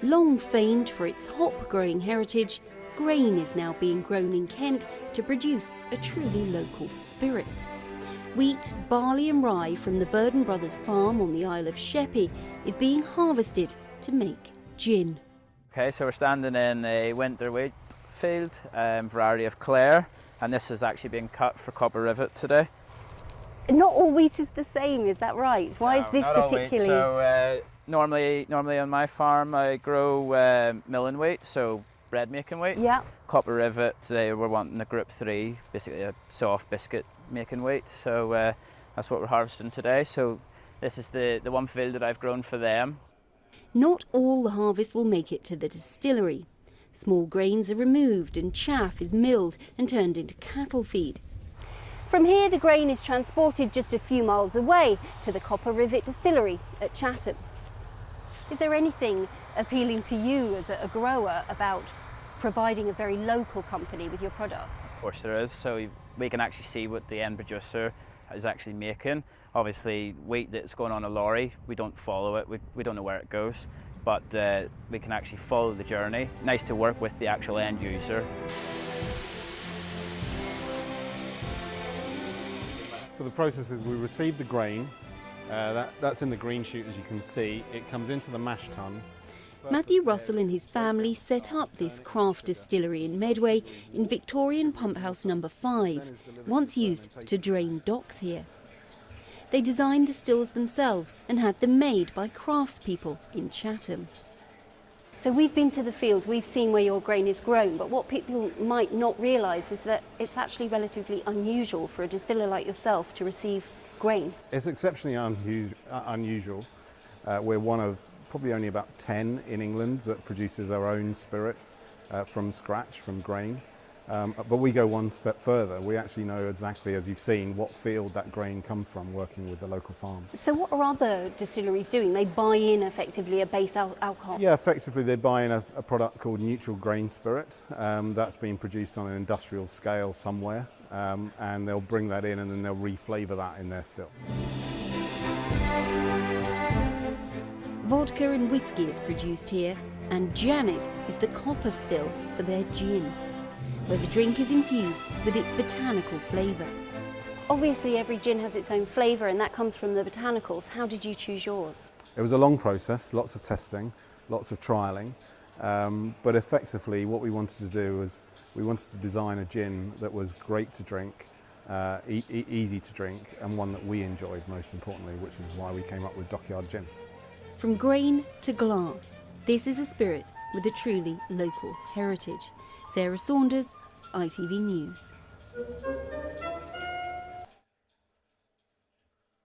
Long famed for its hop-growing heritage, grain is now being grown in Kent to produce a truly local spirit. Wheat, barley and rye from the Burden Brothers farm on the Isle of Sheppey is being harvested to make gin. Okay, so we're standing in a winter wheat field, variety of Clare, and this is actually being cut for copper rivet today. Not all wheat is the same, is that right? Why is this not all wheat. particularly? So normally on my farm I grow milling wheat, so bread making wheat. Yeah. Copper rivet, we're wanting a group 3, basically a soft biscuit making wheat, so that's what we're harvesting today. So this is the one field that I've grown for them. Not all the harvest will make it to the distillery. Small grains are removed and chaff is milled and turned into cattle feed. From here, the grain is transported just a few miles away to the Copper Rivet distillery at Chatham. Is there anything appealing to you as a grower about providing a very local company with your product? Of course there is, so we can actually see what the end producer is actually making. Obviously wheat that's going on a lorry, we don't follow it, we don't know where it goes, but we can actually follow the journey. Nice to work with the actual end user. So the process is we receive the grain, that's in the green chute as you can see. It comes into the mash tun. Matthew Russell and his family set up this craft distillery in Medway in Victorian Pump House number 5, once used to drain docks here. They designed the stills themselves and had them made by craftspeople in Chatham. So we've been to the field, we've seen where your grain is grown, but what people might not realise is that it's actually relatively unusual for a distiller like yourself to receive grain. It's exceptionally unusual. We're one of probably only about 10 in England that produces our own spirit from scratch, from grain. But we go one step further. We actually know exactly, as you've seen, what field that grain comes from, working with the local farm. So what are other distilleries doing? They buy in effectively a base alcohol? Yeah, effectively they buy in a product called neutral grain spirit. That's been produced on an industrial scale somewhere, and they'll bring that in and then they'll re-flavour that in their still. Vodka and whiskey is produced here, and Janet is the copper still for their gin, where the drink is infused with its botanical flavour. Obviously every gin has its own flavour and that comes from the botanicals. How did you choose yours? It was a long process, lots of testing, lots of trialling, but effectively what we wanted to do was we wanted to design a gin that was great to drink, easy to drink, and one that we enjoyed most importantly, which is why we came up with Dockyard Gin. From grain to glass, this is a spirit with a truly local heritage. Sarah Saunders, ITV News.